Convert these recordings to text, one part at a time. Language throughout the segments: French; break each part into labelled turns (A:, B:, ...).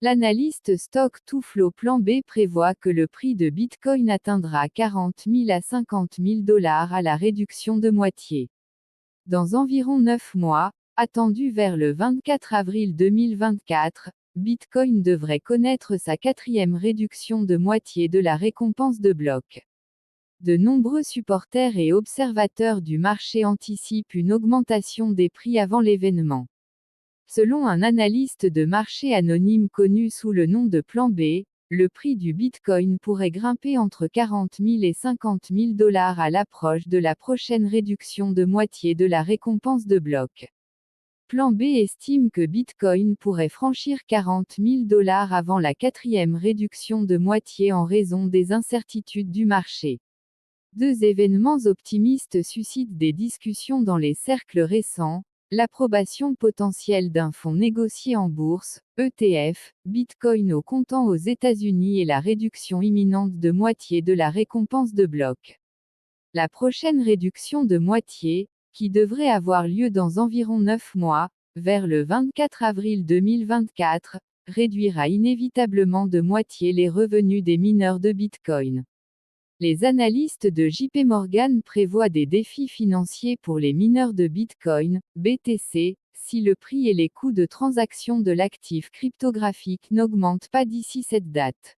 A: L'analyste Stock 2 Flow Plan B prévoit que le prix de Bitcoin atteindra 40 000 à 50 000 $ à la réduction de moitié. Dans environ 9 mois, attendu vers le 24 avril 2024, Bitcoin devrait connaître sa 4e réduction de moitié de la récompense de bloc. De nombreux supporters et observateurs du marché anticipent une augmentation des prix avant l'événement. Selon un analyste de marché anonyme connu sous le nom de Plan B, le prix du Bitcoin pourrait grimper entre 40 000 et 50 000 $ à l'approche de la prochaine réduction de moitié de la récompense de bloc. Plan B estime que Bitcoin pourrait franchir 40 000 $ avant la 4e réduction de moitié en raison des incertitudes du marché. Deux événements optimistes suscitent des discussions dans les cercles récents: l'approbation potentielle d'un fonds négocié en bourse, ETF, Bitcoin au comptant aux États-Unis et la réduction imminente de moitié de la récompense de bloc. La prochaine réduction de moitié, qui devrait avoir lieu dans environ 9 mois, vers le 24 avril 2024, réduira inévitablement de moitié les revenus des mineurs de Bitcoin. Les analystes de JP Morgan prévoient des défis financiers pour les mineurs de Bitcoin, BTC, si le prix et les coûts de transaction de l'actif cryptographique n'augmentent pas d'ici cette date.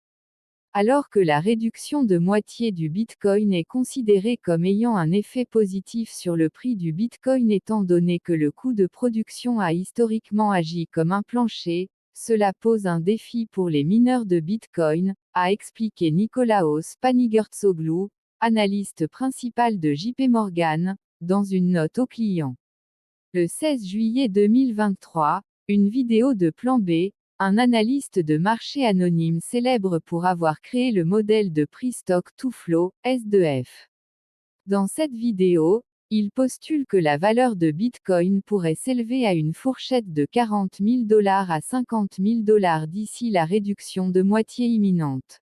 A: Alors que la réduction de moitié du Bitcoin est considérée comme ayant un effet positif sur le prix du Bitcoin étant donné que le coût de production a historiquement agi comme un plancher, cela pose un défi pour les mineurs de Bitcoin, a expliqué Nicolaos Panigurtsoglou, analyste principal de JP Morgan, dans une note aux clients. Le 16 juillet 2023, une vidéo de Plan B, un analyste de marché anonyme célèbre pour avoir créé le modèle de prix Stock 2 Flow, S2F. Dans cette vidéo, il postule que la valeur de Bitcoin pourrait s'élever à une fourchette de 40 000 $ à 50 000 $ d'ici la réduction de moitié imminente.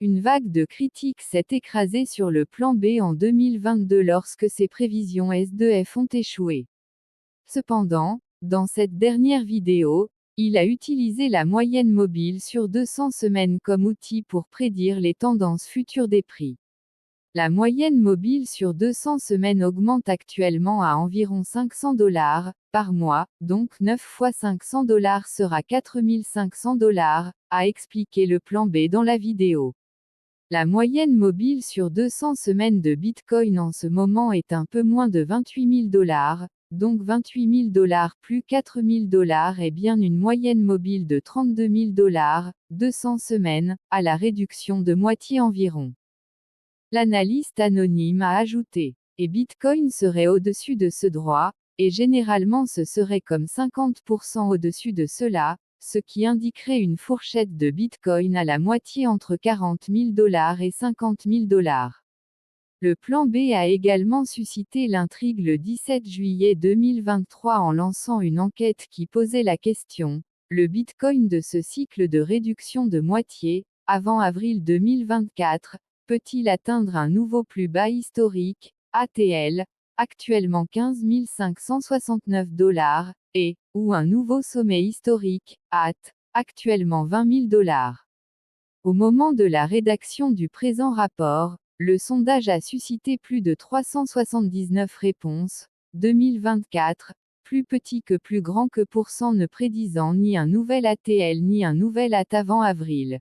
A: Une vague de critiques s'est écrasée sur le Plan B en 2022 lorsque ses prévisions S2F ont échoué. Cependant, dans cette dernière vidéo, il a utilisé la moyenne mobile sur 200 semaines comme outil pour prédire les tendances futures des prix. La moyenne mobile sur 200 semaines augmente actuellement à environ 500 $ par mois, donc 9 fois 500 $ sera 4 500 $, a expliqué le Plan B dans la vidéo. La moyenne mobile sur 200 semaines de Bitcoin en ce moment est un peu moins de 28 000 $, donc 28 000 $ plus 4 000 $ est bien une moyenne mobile de 32 000 $, 200 semaines, à la réduction de moitié environ. L'analyste anonyme a ajouté: et Bitcoin serait au-dessus de ce droit, et généralement ce serait comme 50% au-dessus de cela, ce qui indiquerait une fourchette de Bitcoin à la moitié entre 40 000 $ et 50 000 $. Le Plan B a également suscité l'intrigue le 17 juillet 2023 en lançant une enquête qui posait la question: le Bitcoin de ce cycle de réduction de moitié, avant avril 2024, peut-il atteindre un nouveau plus bas historique, ATL, actuellement 15 569 $, ou un nouveau sommet historique, AT, actuellement 20 000 $. Au moment de la rédaction du présent rapport, le sondage a suscité plus de 379 réponses, 2024, plus petit que plus grand que % ne prédisant ni un nouvel ATL ni un nouvel AT avant avril.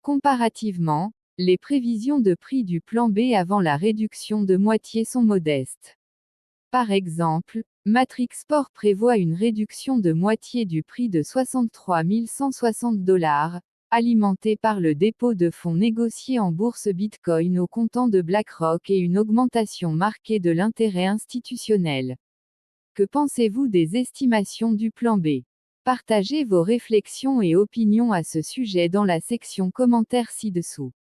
A: Comparativement, les prévisions de prix du Plan B avant la réduction de moitié sont modestes. Par exemple, Matrix Sport prévoit une réduction de moitié du prix de 63 160 $, alimentée par le dépôt de fonds négociés en bourse Bitcoin au comptant de BlackRock et une augmentation marquée de l'intérêt institutionnel. Que pensez-vous des estimations du Plan B? Partagez vos réflexions et opinions à ce sujet dans la section commentaires ci-dessous.